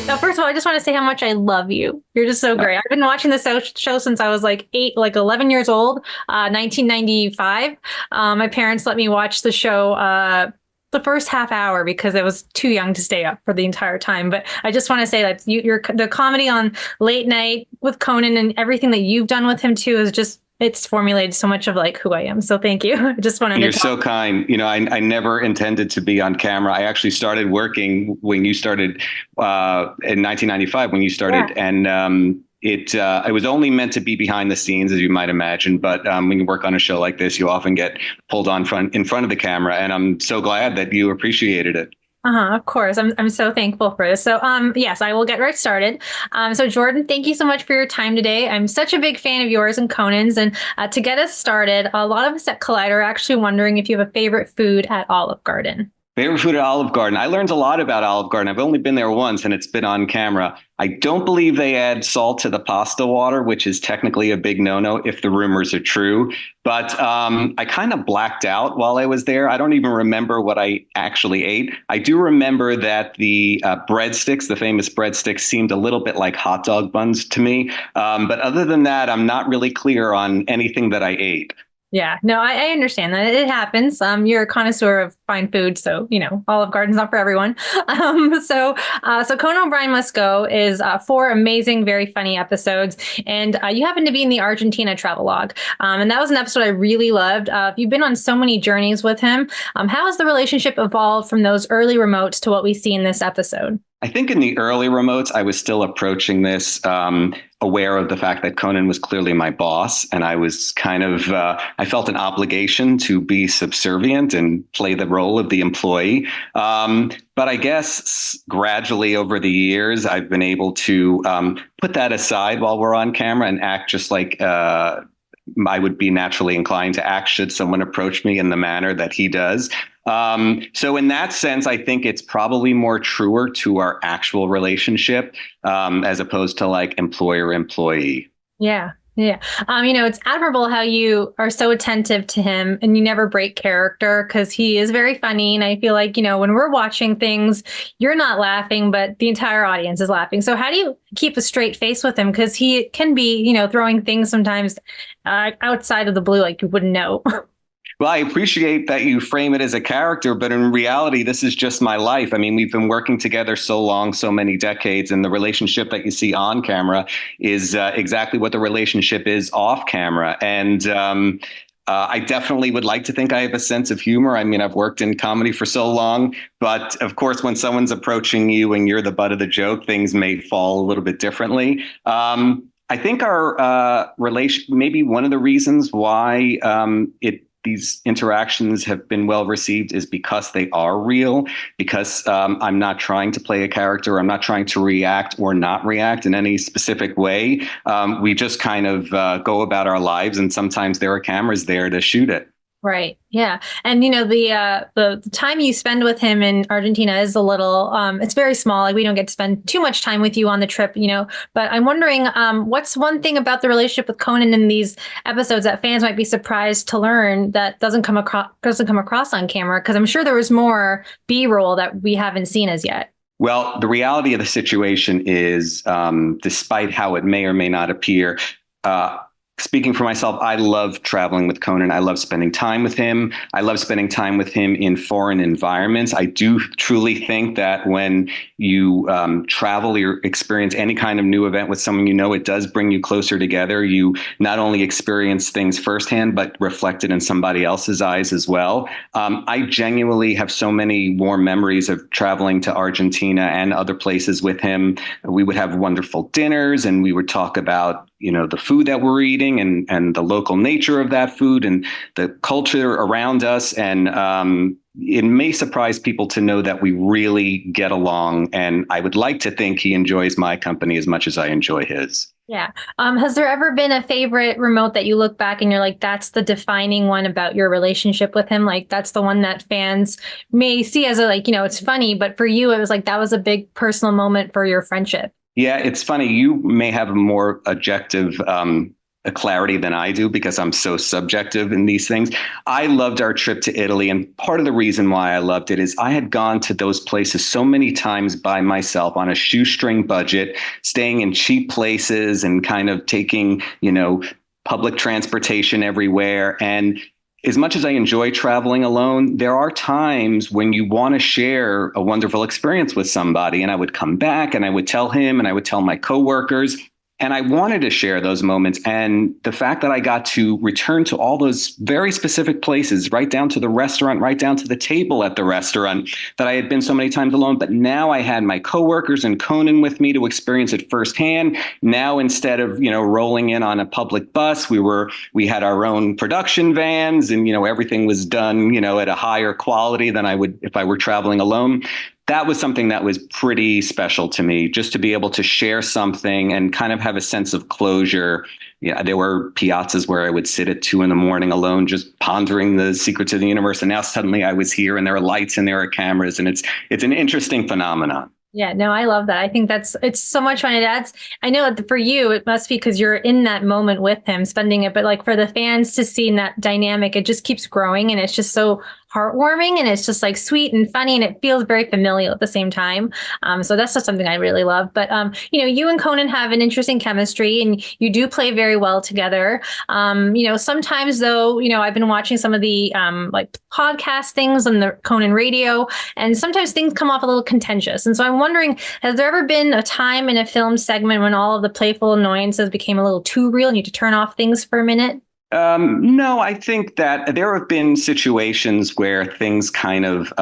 Now, first of all, I just want to say how much I love you. You're just so great. I've been watching this show since I was like 11 years old, 1995. My parents let me watch the show the first half hour because I was too young to stay up for the entire time. But I just want to say that you're the comedy on late night with Conan and everything that you've done with him too is just it's formulated so much of like who I am. So thank you. I just wanted You're to so kind. I never intended to be on camera. I actually started working when you started in 1995 when you started, yeah. and it was only meant to be behind the scenes, as you might imagine. But when you work on a show like this, you often get pulled on in front of the camera, and I'm so glad that you appreciated it. Of course. I'm so thankful for this. So, yes, I will get right started. So Jordan, thank you so much for your time today. I'm such a big fan of yours and Conan's. And to get us started, a lot of us at Collider are actually wondering if you have a favorite food at Olive Garden. Favorite food at Olive Garden. I learned a lot about Olive Garden. I've only been there once and it's been on camera. I don't believe they add salt to the pasta water, which is technically a big no-no if the rumors are true. But I kind of blacked out while I was there. I don't even remember what I actually ate. I do remember that the breadsticks, the famous breadsticks, seemed a little bit like hot dog buns to me. But other than that, I'm not really clear on anything that I ate. Yeah, no, I understand that it happens. You're a connoisseur of fine food, so Olive Garden's not for everyone. So Conan O'Brien Must Go is four amazing, very funny episodes, and you happen to be in the Argentina travelogue, and that was an episode I really loved. You've been on so many journeys with him. How has the relationship evolved from those early remotes to what we see in this episode? I think in the early remotes, I was still approaching this aware of the fact that Conan was clearly my boss. And I was kind of, I felt an obligation to be subservient and play the role of the employee. But I guess gradually over the years, I've been able to put that aside while we're on camera and act just like I would be naturally inclined to act should someone approach me in the manner that he does. So in that sense, I think it's probably more truer to our actual relationship as opposed to like employer-employee. Yeah. Yeah. It's admirable how you are so attentive to him and you never break character because he is very funny. And I feel like, when we're watching things, you're not laughing, but the entire audience is laughing. So how do you keep a straight face with him? Because he can be, throwing things sometimes outside of the blue, like you wouldn't know. Well, I appreciate that you frame it as a character, but in reality, this is just my life. I mean, we've been working together so long, so many decades, and the relationship that you see on camera is exactly what the relationship is off camera. And I definitely would like to think I have a sense of humor. I mean, I've worked in comedy for so long, but of course, when someone's approaching you and you're the butt of the joke, things may fall a little bit differently. I think our relation, maybe one of the reasons why these interactions have been well received is because they are real, because I'm not trying to play a character. I'm not trying to react or not react in any specific way. We just kind of go about our lives, and sometimes there are cameras there to shoot it. Right. Yeah. And the time you spend with him in Argentina is a little it's very small. Like we don't get to spend too much time with you on the trip, but I'm wondering what's one thing about the relationship with Conan in these episodes that fans might be surprised to learn that doesn't come across on camera, because I'm sure there was more B-roll that we haven't seen as yet. Well, the reality of the situation is, despite how it may or may not appear, speaking for myself, I love traveling with Conan. I love spending time with him. I love spending time with him in foreign environments. I do truly think that when you travel or experience any kind of new event with someone, it does bring you closer together. You not only experience things firsthand, but reflected in somebody else's eyes as well. I genuinely have so many warm memories of traveling to Argentina and other places with him. We would have wonderful dinners and we would talk about the food that we're eating and the local nature of that food and the culture around us. And it may surprise people to know that we really get along. And I would like to think he enjoys my company as much as I enjoy his. Yeah. Has there ever been a favorite remote that you look back and you're like, that's the defining one about your relationship with him? Like, that's the one that fans may see as it's funny, but for you, it was like, that was a big personal moment for your friendship. Yeah, it's funny. You may have a more objective a clarity than I do because I'm so subjective in these things. I loved our trip to Italy. And part of the reason why I loved it is I had gone to those places so many times by myself on a shoestring budget, staying in cheap places and kind of taking, public transportation everywhere. And as much as I enjoy traveling alone, there are times when you want to share a wonderful experience with somebody. And I would come back and I would tell him and I would tell my coworkers. And I wanted to share those moments. And the fact that I got to return to all those very specific places, right down to the restaurant, right down to the table at the restaurant that I had been so many times alone. But now I had my coworkers and Conan with me to experience it firsthand. Now, instead of, rolling in on a public bus, we had our own production vans and, everything was done, at a higher quality than I would if I were traveling alone. That was something that was pretty special to me, just to be able to share something and kind of have a sense of closure. Yeah, there were piazzas where I would sit at 2 a.m. alone, just pondering the secrets of the universe. And now suddenly I was here and there are lights and there are cameras, and it's an interesting phenomenon. Yeah, no, I love that. I think it's so much fun. I know that for you, it must be because you're in that moment with him, spending it. But like for the fans to see that dynamic, it just keeps growing and it's just so heartwarming and it's just like sweet and funny and it feels very familial at the same time. So that's just something I really love. But, you and Conan have an interesting chemistry and you do play very well together. Sometimes though, I've been watching some of the like podcast things on the Conan radio, and sometimes things come off a little contentious. And so I'm wondering, has there ever been a time in a film segment when all of the playful annoyances became a little too real and you had to turn off things for a minute? No, I think that there have been situations where things kind of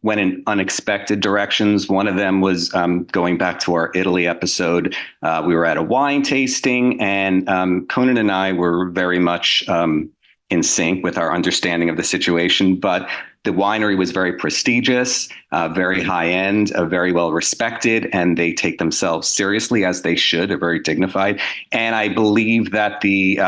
went in unexpected directions. One of them was going back to our Italy episode. We were at a wine tasting, and Conan and I were very much in sync with our understanding of the situation. But the winery was very prestigious, very high end, very well respected, and they take themselves seriously as they should. They're very dignified. And I believe that the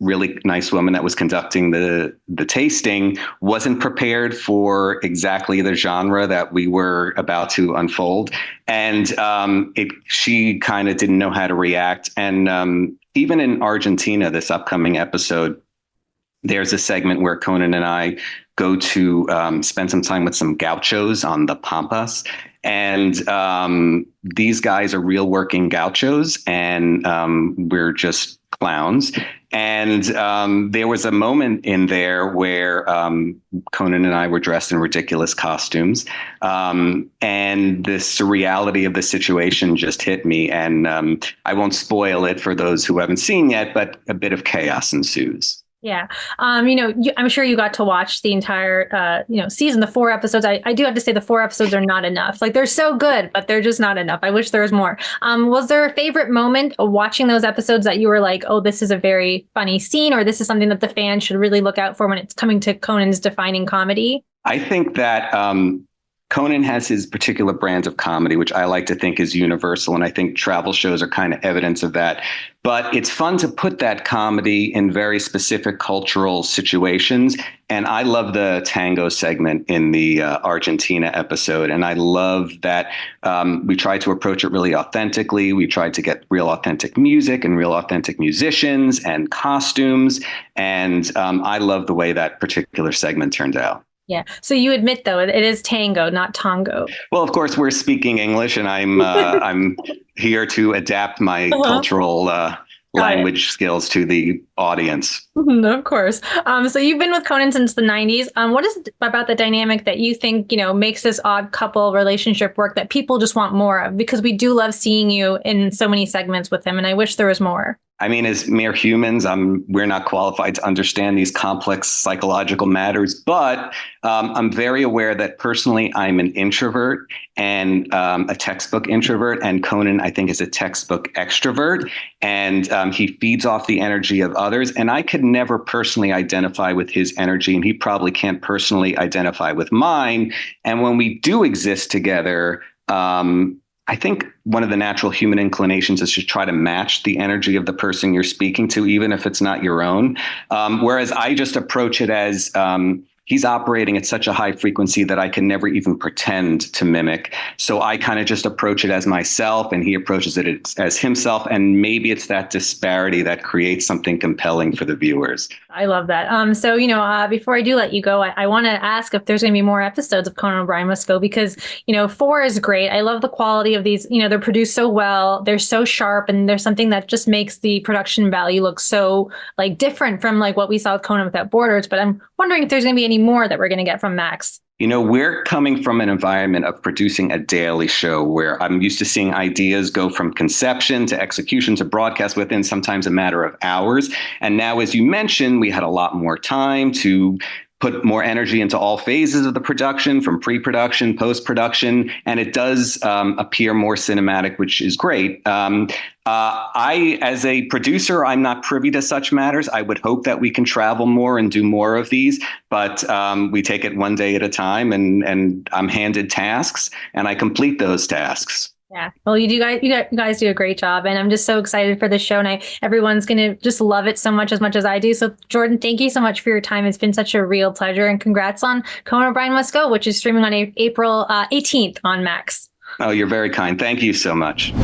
really nice woman that was conducting the tasting wasn't prepared for exactly the genre that we were about to unfold. And she kind of didn't know how to react. And even in Argentina, this upcoming episode, there's a segment where Conan and I go to spend some time with some Gauchos on the Pampas. And these guys are real working Gauchos, and we're just clowns. And there was a moment in there where Conan and I were dressed in ridiculous costumes. And the surreality of the situation just hit me. And I won't spoil it for those who haven't seen yet, but a bit of chaos ensues. Yeah. I'm sure you got to watch the entire, season, the 4 episodes. I do have to say the 4 episodes are not enough. Like they're so good, but they're just not enough. I wish there was more. Was there a favorite moment of watching those episodes that you were like, oh, this is a very funny scene, or this is something that the fans should really look out for when it's coming to Conan's defining comedy? I think that Conan has his particular brand of comedy, which I like to think is universal. And I think travel shows are kind of evidence of that. But it's fun to put that comedy in very specific cultural situations. And I love the tango segment in the Argentina episode. And I love that we tried to approach it really authentically. We tried to get real authentic music and real authentic musicians and costumes. And I love the way that particular segment turned out. Yeah. So you admit, though, it is tango, not tango. Well, of course, we're speaking English, and I'm here to adapt my cultural language skills to the audience. Of course. So you've been with Conan since the 90s. What is it about the dynamic that you think, makes this odd couple relationship work that people just want more of? Because we do love seeing you in so many segments with him, and I wish there was more. I mean, as mere humans, we're not qualified to understand these complex psychological matters, but I'm very aware that personally I'm an introvert and a textbook introvert, and Conan, I think, is a textbook extrovert, and he feeds off the energy of others, and I could never personally identify with his energy, and he probably can't personally identify with mine. And when we do exist together, I think one of the natural human inclinations is to try to match the energy of the person you're speaking to, even if it's not your own. Whereas I just approach it as he's operating at such a high frequency that I can never even pretend to mimic. So I kind of just approach it as myself, and he approaches it as himself. And maybe it's that disparity that creates something compelling for the viewers. I love that. So, before I do let you go, I want to ask if there's going to be more episodes of Conan O'Brien Must Go, because, 4 is great. I love the quality of these. They're produced so well. They're so sharp, and there's something that just makes the production value look so like different from like what we saw with Conan Without Borders. But I'm wondering if there's going to be any more that we're going to get from Max. We're coming from an environment of producing a daily show where I'm used to seeing ideas go from conception to execution to broadcast within sometimes a matter of hours. And now, as you mentioned, we had a lot more time to put more energy into all phases of the production, from pre-production, post-production, and it does appear more cinematic, which is great. As a producer, I'm not privy to such matters. I would hope that we can travel more and do more of these, but we take it one day at a time, and I'm handed tasks, and I complete those tasks. Yeah. Well, you guys do a great job, and I'm just so excited for the show, and everyone's going to just love it so much as I do. So Jordan, thank you so much for your time. It's been such a real pleasure, and congrats on Conan O'Brien Must Go, which is streaming on April 18th on Max. Oh, you're very kind. Thank you so much.